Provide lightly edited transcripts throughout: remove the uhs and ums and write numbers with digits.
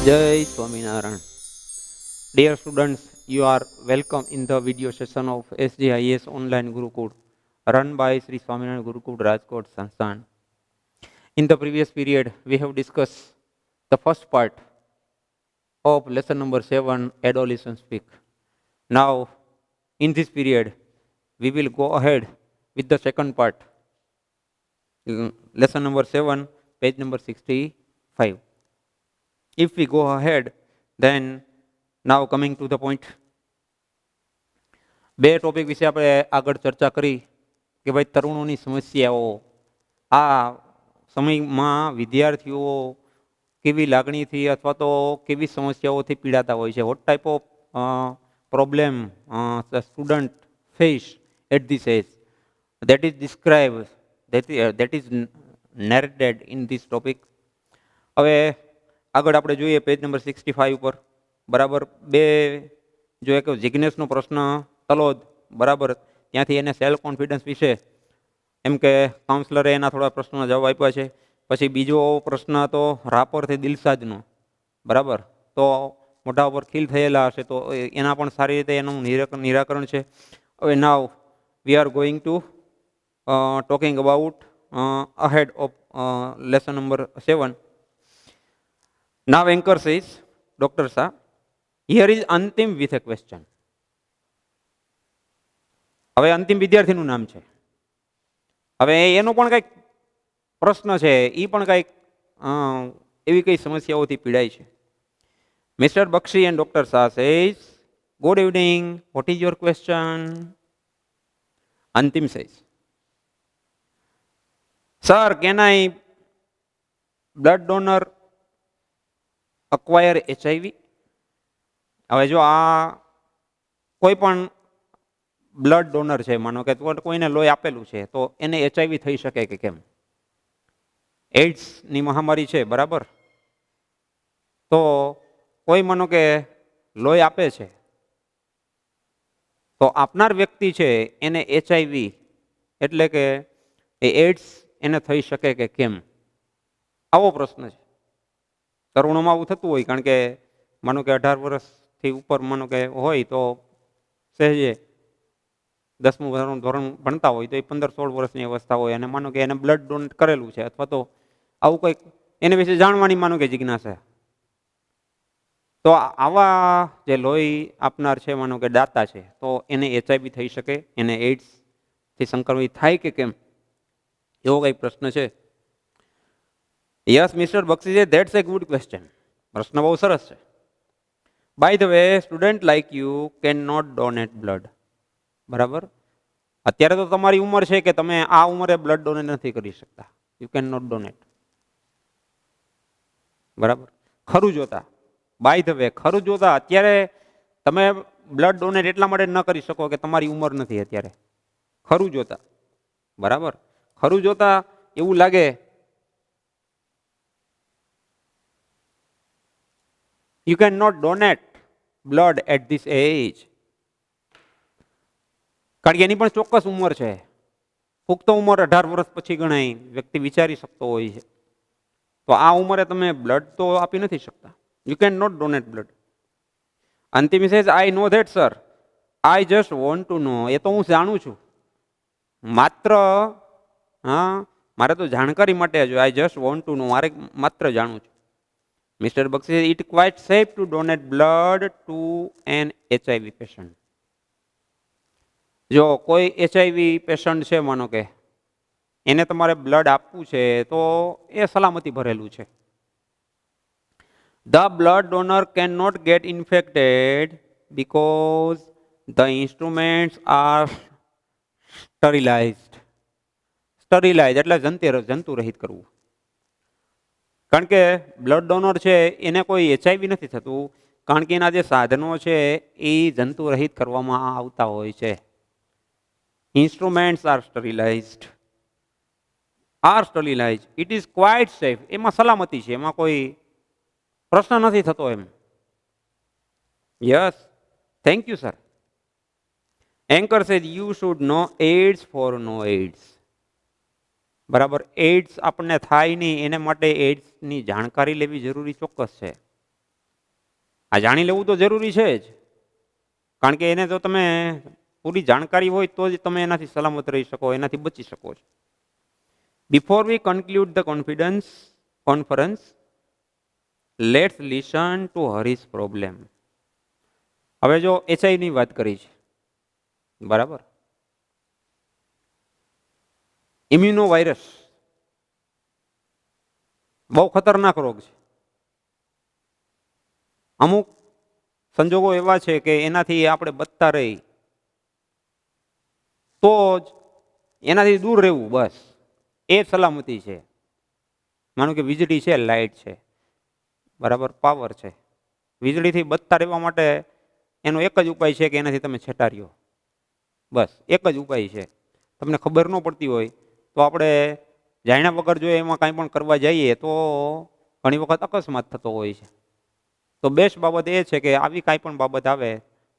Jai Swaminarayan. Dear students, you are welcome in the video session of SGIS Online Gurukul run by Sri Swaminarayan Gurukul Rajkot Sansthan. In the previous period, we have discussed the first part of lesson number 7, Adolescent Speak. Now, in this period, we will go ahead with the second part, lesson number 7, page number 65. If we go ahead, then now coming to the point. બે topic વિશે આપણે આગળ ચર્ચા કરી કે ભાઈ તરુણોની સમસ્યાઓ, આ સમયમાં વિદ્યાર્થીઓ કેવી લાગણીથી અથવા તો કેવી સમસ્યાઓથી પીડાતા હોય છે. What type of problem student face at this age, that is described, that is narrated in this topic. હવે આગળ આપણે જોઈએ પેજ નંબર 65 ઉપર. બરાબર, બે જો એક જિજ્ઞેશનો પ્રશ્ન તલોદ, બરાબર, ત્યાંથી એને સેલ્ફ કોન્ફિડન્સ વિશે એમ કે કાઉન્સલરે એના થોડા પ્રશ્નોના જવાબ આપ્યા છે. પછી બીજો પ્રશ્ન હતો રાપરથી દિલસાદનો, બરાબર, તો મોઢા ઉપર ખીલ થયેલા હશે તો એના પણ સારી રીતે એનું નિરાકરણ છે. હવે now we are going to talking about ahead of lesson number 7. Now anchor says, Dr. Shah, here is Antim with a question. હવે અંતિમ વિદ્યાર્થીનું નામ છે. હવે એનો પણ કંઈક પ્રશ્ન છે, એ પણ કંઈક એવી કઈ સમસ્યાઓથી પીડાય છે. Mister Bakshi and doctor Shah says, good evening, what is your question? Antim says, sir, can I blood donor acquire HIV? હવે જો આ કોઈ પણ બ્લડ ડોનર છે, માનો કે કોઈને લોહી આપેલું છે, તો એને HIV થઈ શકે કે કેમ? એઇડ્સની મહામારી છે, બરાબર, તો કોઈ માનો કે લોહી આપે છે, તો આપનાર વ્યક્તિ છે એને HIV એટલે કે એઇડ્સ એને થઈ શકે કે કેમ? આવો પ્રશ્ન છે. તરુણોમાં આવું થતું હોય, કારણ કે માનો કે 18 વર્ષથી ઉપર માનો કે હોય તો સહેજે 10મું ધોરણ ભણતા હોય તો એ 15-16 વર્ષની અવસ્થા હોય અને માનો કે એને બ્લડ ડોનેટ કરેલું છે અથવા તો આવું કંઈક એના વિશે જાણવાની માનો કે જિજ્ઞાસા, તો આવા જે લોહી આપનાર છે, માનો કે દાતા છે, તો એને HIV થઈ શકે, એને એઇડ્સથી સંક્રમિત થાય કે કેમ? એવો કંઈક પ્રશ્ન છે. Yes mister Bakshi, that's a good question. પ્રશ્ન બહુ સરસ છે. By the way, student like you can not donate blood. બરાબર, અત્યારે તો તમારી ઉંમર છે કે તમે આ ઉંમરે બ્લડ ડોનેટ નથી કરી શકતા. You can not donate. બરાબર, ખરું જોતા, બાય ધ વે, ખરું જોતા અત્યારે તમે બ્લડ ડોનેટ એટલા માટે ન કરી શકો કે તમારી ઉંમર નથી અત્યારે. ખરું જોતા, બરાબર, ખરું જોતા એવું લાગે you cannot donate blood at this age. કારણ કે એની પણ ચોક્કસ ઉંમર છે. પુખ્ત ઉંમર 18 વર્ષ પછી ગણાય, વ્યક્તિ વિચારી શકતો હોય છે. તો આ ઉંમરે તમે બ્લડ તો આપી નથી શકતા. You can not donate blood. Antim says, I know that sir, I just want to know. એ તો હું જાણું છું, માત્ર મારે તો જાણકારી માટે જ, I just want to know, મારે માત્ર જાણું છું. Mister Bakshi, it quite safe to donate blood to an HIV patient. જો કોઈ HIV પેશન્ટ છે, માનો કે એને તમારે બ્લડ આપવું છે, તો એ સલામતી ભરેલું છે. The blood donor cannot get infected because the instruments are sterilized. Sterilized એટલે જંતુ રહિત કરવું. કારણ કે બ્લડ ડોનર છે એને કોઈ HIV નથી થતું, કારણ કે એના જે સાધનો છે એ જંતુ રહિત કરવામાં આવતા હોય છે. Instruments are sterilised. It is quite safe. એમાં સલામતી છે, એમાં કોઈ પ્રશ્ન નથી થતો એમ. Yes, thank you sir. Anchor says, you should know AIDS for no AIDS. બરાબર, એઇડ્સ આપણને થાય નહીં એને માટે એઇડ્સની જાણકારી લેવી જરૂરી ચોક્કસ છે. આ જાણી લેવું તો જરૂરી છે જ, કારણ કે એને જો તમે પૂરી જાણકારી હોય તો જ તમે એનાથી સલામત રહી શકો, એનાથી બચી શકો છો. Before we conclude the conference, let's listen to Haris problem. હવે જો એચઆઈ ની વાત કરી છે, બરાબર, ઇમ્યુનો વાયરસ બહુ ખતરનાક રોગ છે. અમુક સંજોગો એવા છે કે એનાથી આપણે બચતા રહી તો જ એનાથી દૂર રહેવું, બસ એ સલામતી છે. માનો કે વીજળી છે, લાઇટ છે, બરાબર, પાવર છે. વીજળીથી બચતા રહેવા માટે એનો એક જ ઉપાય છે કે એનાથી તમે છેટા રહ્યો, બસ એક જ ઉપાય છે. તમને ખબર ન પડતી હોય તો આપણે જાણ્યા વગર જો એમાં કાંઈ પણ કરવા જઈએ તો ઘણી વખત અકસ્માત થતો હોય છે. તો બેસ્ટ બાબત એ છે કે આવી કાંઈ પણ બાબત આવે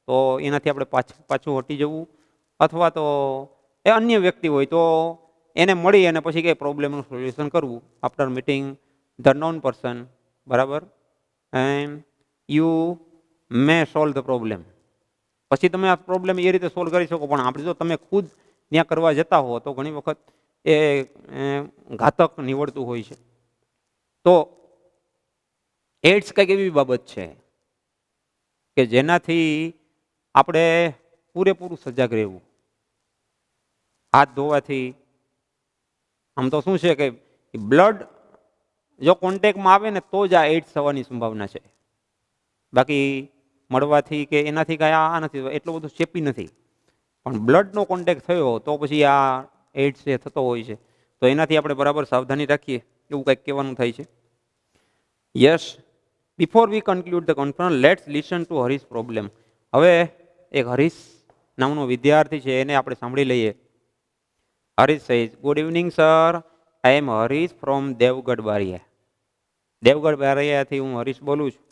તો એનાથી આપણે પાછું હટી જવું, અથવા તો એ અન્ય વ્યક્તિ હોય તો એને મળી અને પછી કંઈ પ્રોબ્લેમનું સોલ્યુશન કરવું after meeting the known person, બરાબર, and you may solve the problem. પછી તમે આ પ્રોબ્લેમ એ રીતે સોલ્વ કરી શકો. પણ આપણે જો તમે ખુદ ત્યાં કરવા જતા હો તો ઘણી વખત એ ઘાતક નીવડતું હોય છે. તો એડ્સ કંઈક એવી બાબત છે કે જેનાથી આપણે પૂરેપૂરું સજાગ રહેવું. હાથ ધોવાથી, આમ તો શું છે કે બ્લડ જો કોન્ટેક્ટમાં આવે ને તો જ આ એડ્સ થવાની સંભાવના છે. બાકી મળવાથી કે એનાથી કાંઈ આ નથી, એટલું બધું ચેપી નથી. પણ બ્લડનો કોન્ટેક્ટ થયો તો પછી આ એડ્સ એ થતો હોય છે. તો એનાથી આપણે બરાબર સાવધાની રાખીએ એવું કંઈક કહેવાનું થાય છે. Yes, before we conclude the conference, let's listen two Harish problem. હવે એક હરીશ નામનો વિદ્યાર્થી છે એને આપણે સાંભળી લઈએ. Harish says, good evening sir, I am Harish from Devgadh Baria. Devgadh બારિયાથી હું હરીશ બોલું છું.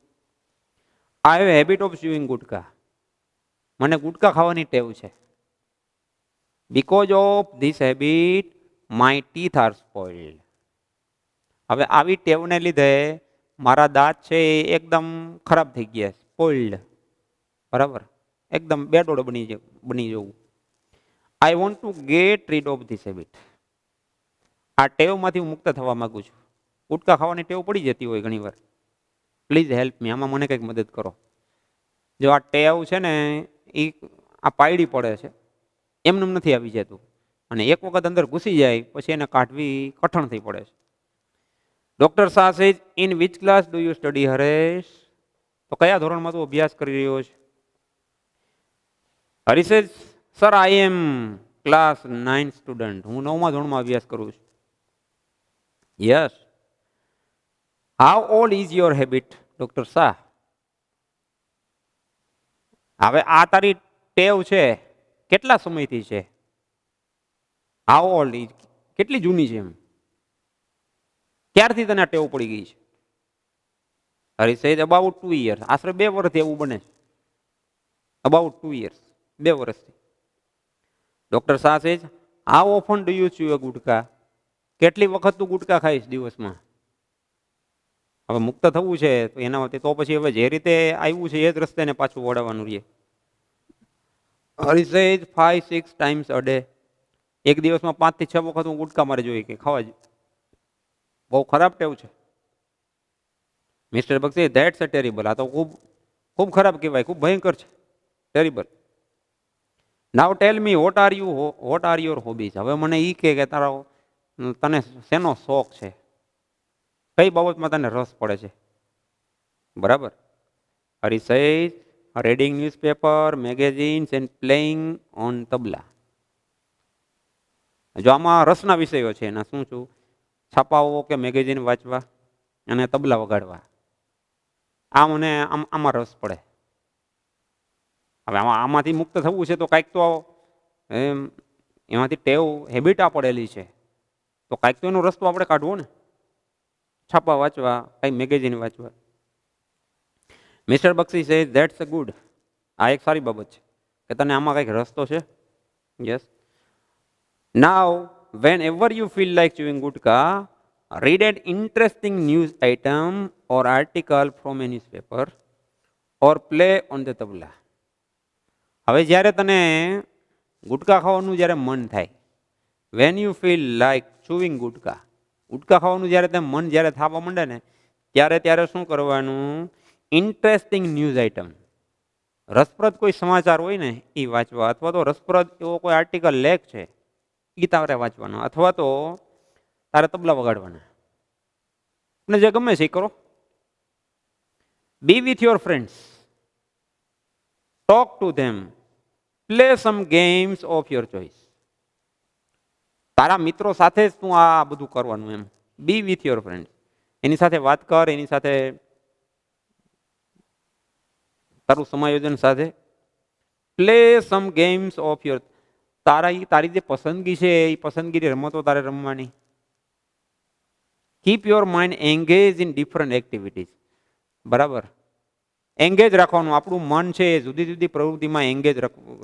I have habit of chewing gutka. મને ગુટકા ખાવાની ટેવ છે. Because of this habit my teeth are spoiled. હવે આવી ટેવને લીધે મારા દાંત છે એ એકદમ ખરાબ થઈ ગયા, સ્પોઇલ્ડ, બરાબર, એકદમ બેડોળ બની જવું. I want to get rid of this habit. આ ટેવમાંથી હું મુક્ત થવા માંગુ છું. ગુટકા ખાવાની ટેવ પડી જતી હોય ઘણીવાર. પ્લીઝ હેલ્પ મી, આમાં મને કંઈક મદદ કરો. જો આ ટેવ છે ને એ આ પાયડી પડે છે, એમને નથી આવી જતું. અને એક વખત અંદર ઘૂસી જાય પછી એને કાઢવી કઠણ થઈ પડે છે. Doctor Shah says, in which class do you study Haresh? તો કયા ધોરણમાં તું અભ્યાસ કરી રહ્યો છે? Harish says, sir I am class 9 student. હું 9મા ધોરણમાં અભ્યાસ કરું છું. Yes. How old is your habit? Doctor Shah, હવે આ તારી ટેવ છે કેટલા સમયથી છે? હાઉ ઓલ્ડ ઇઝ, કેટલી જૂની છે એમ, ક્યારથી તને આ ટેવ પડી ગઈ છે? Harish says, about 2 years. આશરે 2 વર્ષથી એવું બને છે. અબાઉટ 2 years, 2 વર્ષથી. Doctor Shah says, how often do you chew a gutka? કેટલી વખત તું ગુટકા ખાઈશ દિવસમાં? હવે મુક્ત થવું છે તો એના તો પછી હવે જે રીતે આવ્યું છે એ જ રસ્તે ને પાછું વળવાનું રહીએ. Harish says, 5-6 times a day. એક દિવસમાં 5 થી 6 વખત હું ગુટકા મારે જોઈએ કે ખાવા જ. બહુ ખરાબ ટેવ છે. Mister Bakshi, that's a terrible. આ તો ખૂબ ખૂબ ખરાબ કહેવાય, ખૂબ ભયંકર છે, terrible. Now tell me what are your hobbies. હવે મને એ કે તારો તને શેનો શોખ છે, કઈ બાબતમાં તને રસ પડે છે? બરાબર. Harish says, reading newspaper, magazines and playing on tabla. જો આમાં રસના વિષયો છે એના શું છું? છાપાઓ કે મેગેઝિન વાંચવા અને તબલા વગાડવા. આ મને આમાં રસ પડે. હવે આમાંથી મુક્ત થવું છે તો કાંઈક તો એમાંથી ટેવ હેબિટ આ પડેલી છે તો કાંઈક તો એનો રસ્તો આપણે કાઢવો ને. છાપા વાંચવા, કંઈ મેગેઝિન વાંચવા. Mister Bakshi says, that's a good. આ એક સારી બાબત છે કે તને આમાં કંઈક રસ્તો છે. Yes. Now whenever you feel like chewing gutka, read an interesting news item or article from a newspaper. Or play on the tabla. હવે જ્યારે તને ગુટકા ખાવાનું જ્યારે મન થાય, when you feel like chewing gutka, gutka ખાવાનું જ્યારે તે મન જ્યારે થવા માંડે ને, ત્યારે શું કરવાનું? ઇન્ટરેસ્ટિંગ ન્યૂઝ આઇટમ, રસપ્રદ કોઈ સમાચાર હોય ને એ વાંચવા, અથવા તો રસપ્રદ એવો કોઈ આર્ટિકલ લેખ છે એ તારે વાંચવાનો, અથવા તો તારે તબલા વગાડવાના. અને જે ગમે છે એ કરો. Be with your friends, talk to them, play some games of your choice. તારા મિત્રો સાથે જ તું આ બધું કરવાનું એમ. બી વિથ યોર ફ્રેન્ડ્સ, એની સાથે વાત કર, એની સાથે તારું સમાયોજન સાથે. Play some games of your, તારી જે પસંદગી છે એ પસંદગીની રમતો તારે રમવાની. Keep your mind engage in different activities. બરાબર, એન્ગેજ રાખવાનું. આપણું મન છે એ જુદી જુદી પ્રવૃત્તિમાં એન્ગેજ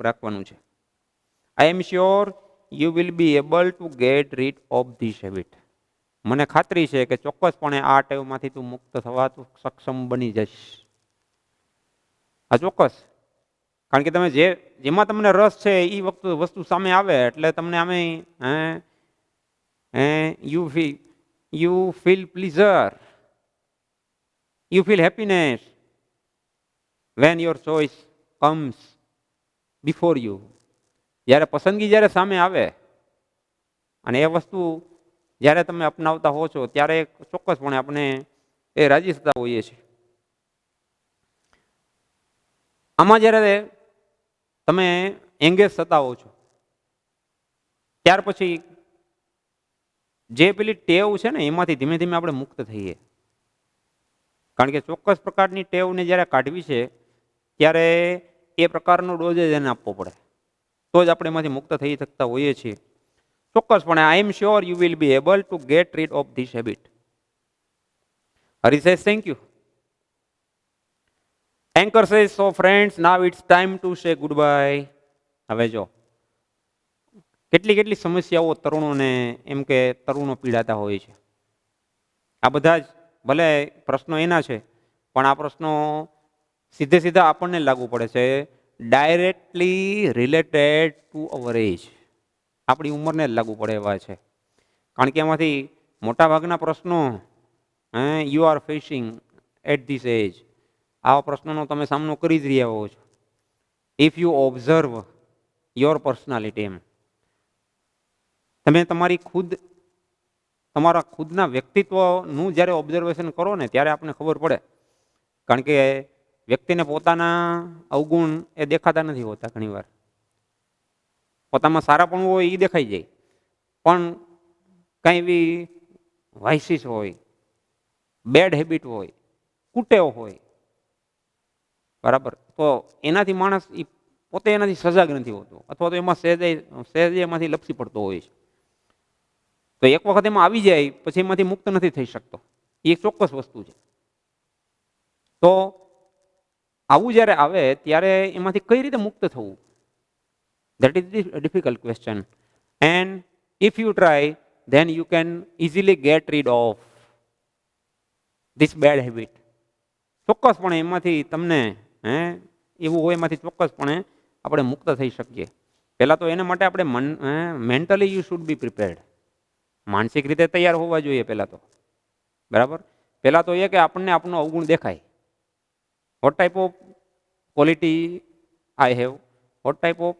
રાખવાનું છે. I am sure you will be able to get rid of this habit. મને ખાતરી છે કે ચોક્કસપણે આ ટેવમાંથી તું મુક્ત થવા તું સક્ષમ બની જઈશ. આ ચોક્કસ. કારણ કે તમે જેમાં તમને રસ છે એ વસ્તુ સામે આવે એટલે તમને આમે you feel pleasure, you feel happiness when your choice comes before you. જ્યારે પસંદગી જ્યારે સામે આવે અને એ વસ્તુ જ્યારે તમે અપનાવતા હો છો ત્યારે ચોક્કસપણે આપણે એ રાજી થતા હોઈએ છીએ. આમાં જ્યારે તમે એંગેજ થતા હો છો ત્યાર પછી જે પેલી ટેવ છે ને એમાંથી ધીમે ધીમે આપણે મુક્ત થઈએ. કારણ કે ચોક્કસ પ્રકારની ટેવને જ્યારે કાઢવી છે ત્યારે એ પ્રકારનો ડોઝ જ એને આપવો પડે, તો જ આપણે એમાંથી મુક્ત થઈ શકતા હોઈએ છીએ. ચોક્કસપણે I am sure you will be able to get rid of this habit. Hari says thank you. Anchor says so friends now it's time to say goodbye. હવે જો કેટલી સમસ્યાઓ તરુણોને એમ કે તરુણો પીડાતા હોય છે. આ બધા જ ભલે પ્રશ્નો એના છે પણ આ પ્રશ્નો સીધા આપણને લાગુ પડે છે. ડાયરેક્ટલી રિલેટેડ ટુ અવર એજ, આપણી ઉંમરને જ લાગુ પડે એવા છે. કારણ કે એમાંથી મોટાભાગના પ્રશ્નો you are facing at this age, આવા પ્રશ્નોનો તમે સામનો કરી જ રહ્યા હો છો. If you observe your personality, એમ તમે તમારા ખુદના વ્યક્તિત્વનું જ્યારે ઓબ્ઝર્વેશન કરો ને ત્યારે આપણને ખબર પડે. કારણ કે વ્યક્તિને પોતાના અવગુણ એ દેખાતા નથી હોતા. ઘણીવાર પોતામાં સારા પણ હોય એ દેખાઈ જાય, પણ કંઈ એવી વાઇસીસ હોય, બેડ હેબિટ હોય, કુટેવ હોય, બરાબર, તો એનાથી માણસ પોતે એનાથી સજાગ નથી હોતો, અથવા તો એમાં સહેજે એમાંથી લપસી પડતો હોય છે. તો એક વખત એમાં આવી જાય પછી એમાંથી મુક્ત નથી થઈ શકતો. એ એક ચોક્કસ વસ્તુ છે. તો આવું જ્યારે આવે ત્યારે એમાંથી કઈ રીતે મુક્ત થવું, that is the difficult question. And if you try then you can easily get rid of this bad habit. ચોક્કસપણે એમાંથી તમને એવું હોય એમાંથી ચોક્કસપણે આપણે મુક્ત થઈ શકીએ. પહેલાં તો એના માટે આપણે mentally you should be prepared, માનસિક રીતે તૈયાર હોવા જોઈએ પહેલાં તો. બરાબર, પહેલાં તો એ કે આપણને આપણો અવગુણ દેખાય. What type of quality I have, what type of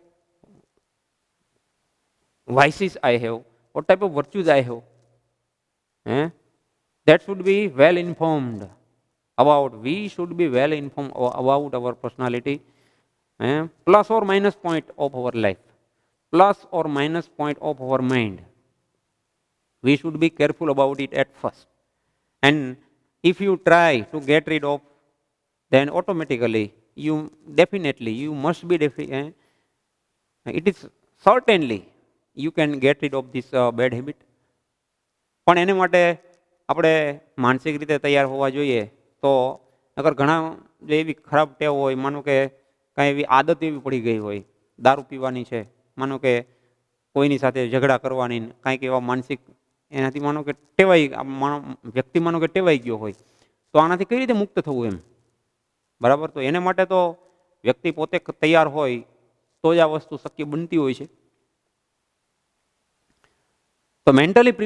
vices I have, what type of virtues I have. That should be well informed about. We should be well informed about our personality, plus or minus point of our life, plus or minus point of our mind. We should be careful about it at first. And if you try to get rid of, then automatically you must be it is certainly you can get rid of this bad habit. પણ એને માટે આપણે માનસિક રીતે તૈયાર હોવા જોઈએ. તો અગર ઘણા જે એવી ખરાબ ટેવ હોય, માનો કે કાંઈ એવી આદત એવી પડી ગઈ હોય, દારૂ પીવાની છે, માનો કે કોઈની સાથે ઝઘડા કરવાની, કાંઈક એવા માનસિક એનાથી માનો કે વ્યક્તિ માનો કે ટેવાઈ ગયો હોય, તો આનાથી કઈ રીતે મુક્ત થવું એમ. બરાબર. તો એને માટે તો વ્યક્તિ પોતે તૈયાર હોય તો જ આ વસ્તુ શક્ય બનતી હોય છે. તો mentally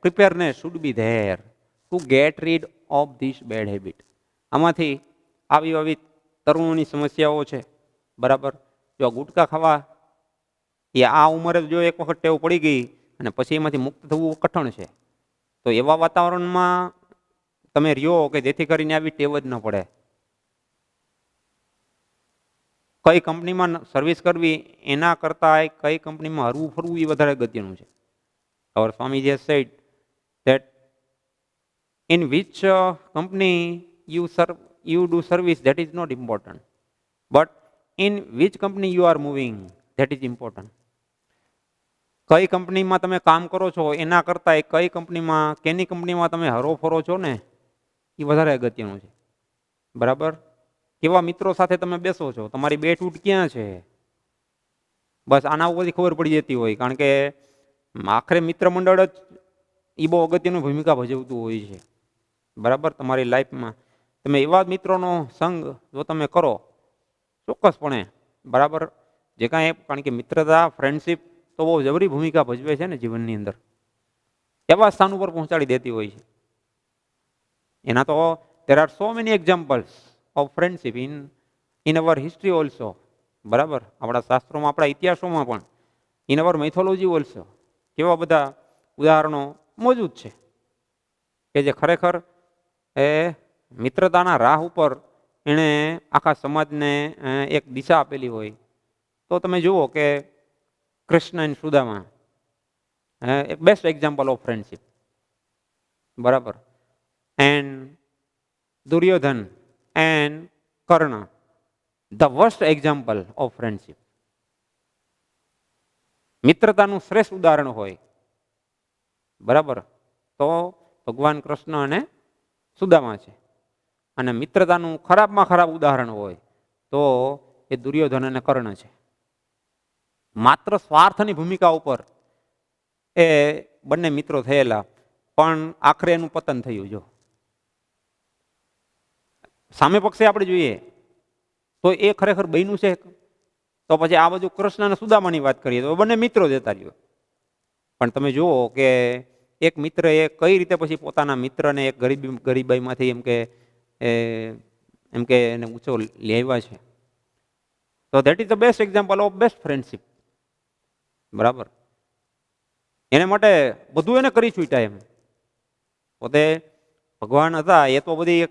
preparedness should be there two get rid of this bad habit. આમાંથી આવી તરુણોની સમસ્યાઓ છે, બરાબર. જો ગુટકા ખાવા એ આ ઉંમરે જો એક વખત ટેવ પડી ગઈ અને પછી એમાંથી મુક્ત થવું કઠણ છે. તો એવા વાતાવરણમાં તમે રહ્યો કે જેથી કરીને આવી ટેવ જ ન પડે. કઈ કંપનીમાં સર્વિસ કરવી એના કરતાં કઈ કંપનીમાં હરવું ફરવું એ વધારે અગત્યનું છે. Our Swamiji has said that in which company you do service, that is not important, but in which company you are moving, that is important. કઈ કંપનીમાં તમે કામ કરો છો એના કરતાં કઈ કંપનીમાં કેની કંપનીમાં તમે હરો ફરો છો ને એ વધારે અગત્યનું છે, બરાબર. કેવા મિત્રો સાથે તમે બેસો છો, તમારી બેઠ ક્યાં છે, બસ આના ઉપરથી ખબર પડી જતી હોય. કારણ કે આખરે મિત્ર મંડળ જ એ બહુ અગત્યની ભૂમિકા ભજવતું હોય છે, બરાબર. તમારી લાઈફમાં તમે એવા મિત્રોનો સંગ જો તમે કરો ચોક્કસપણે, બરાબર, જે કાંઈ, કારણ કે મિત્રતા ફ્રેન્ડશીપ તો બહુ જબરી ભૂમિકા ભજવે છે ને જીવનની અંદર, એવા સ્થાન ઉપર પહોંચાડી દેતી હોય છે. એના તો there are so many examples of friendship in our history also, બરાબર. આપણા શાસ્ત્રોમાં, આપણા ઇતિહાસોમાં પણ, in our mythology also કેવા બધા ઉદાહરણો મોજૂદ છે કે જે ખરેખર એ મિત્રતાના રાહ ઉપર એણે આખા સમાજને એક દિશા આપેલી હોય. તો તમે જુઓ કે કૃષ્ણ અને સુદામા એક બેસ્ટ એક્ઝામ્પલ ઓફ ફ્રેન્ડશીપ, બરાબર. And Duryodhan and Karna, the worst example of friendship. મિત્રતાનું શ્રેષ્ઠ ઉદાહરણ હોય, બરાબર, તો ભગવાન કૃષ્ણ અને સુદામા છે. અને મિત્રતાનું ખરાબમાં ખરાબ ઉદાહરણ હોય તો એ દુર્યોધન અને કર્ણ છે. માત્ર સ્વાર્થની ભૂમિકા ઉપર એ બંને મિત્રો થયેલા, પણ આખરે એનું પતન થયું. જો સામે પક્ષે આપણે જોઈએ તો એ ખરેખર બન્યું છે. તો પછી આ બાજુ કૃષ્ણ અને સુદામાની વાત કરીએ તો બંને મિત્રો જતા રહ્યો. પણ તમે જુઓ કે એક મિત્ર એ કઈ રીતે પછી પોતાના મિત્રને એક ગરીબાઈમાંથી એમ કે એને ઊંચો લેવા છે. તો that is the best example of best friendship, બરાબર. એને માટે બધું એને કરી છૂટ્યા. એમ પોતે ભગવાન હતા એ તો બધી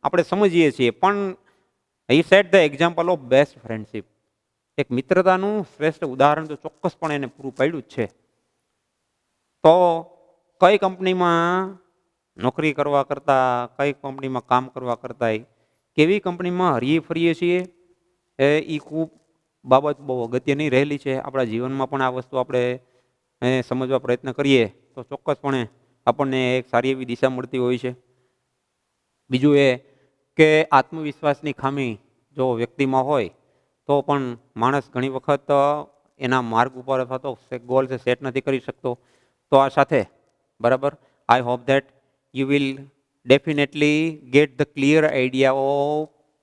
આપણે સમજીએ છીએ, પણ he set the example of best friendship. એક મિત્રતાનું શ્રેષ્ઠ ઉદાહરણ તો ચોક્કસપણે એને પૂરું પાડ્યું જ છે. તો કઈ કંપનીમાં નોકરી કરવા કરતાં, કઈ કંપનીમાં કામ કરવા કરતાં કેવી કંપનીમાં હરીએ ફરીએ છીએ એ ખૂબ બાબત બહુ અગત્યની રહેલી છે. આપણા જીવનમાં પણ આ વસ્તુ આપણે સમજવા પ્રયત્ન કરીએ તો ચોક્કસપણે આપણને એક સારી એવી દિશા મળતી હોય છે. બીજું એ કે આત્મવિશ્વાસની ખામી જો વ્યક્તિમાં હોય તો પણ માણસ ઘણી વખત એના માર્ગ ઉપર અથવા તો ગોલ સેટ નથી કરી શકતો. તો આ સાથે, બરાબર, I hope that you will definitely get the clear idea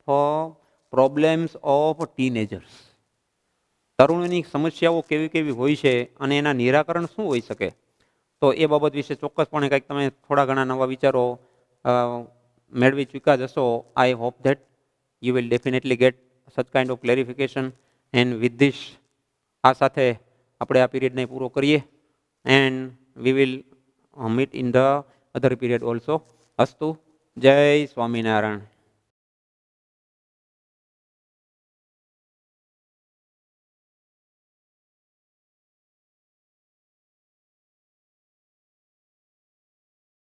of problems of teenagers. તરુણોની સમસ્યાઓ કેવી કેવી હોય છે અને એના નિરાકરણ શું હોઈ શકે. તો એ બાબત વિશે ચોક્કસપણે કંઈક તમે થોડા ઘણા નવા વિચારો મેળવી ચૂક્યા જશો. I hope that you will definitely get such kind of clarification and with this આ સાથે આપણે આ પીરિયડને પૂરો કરીએ. And we will meet in the other period also. અસ્તુ. જય સ્વામિનારાયણ.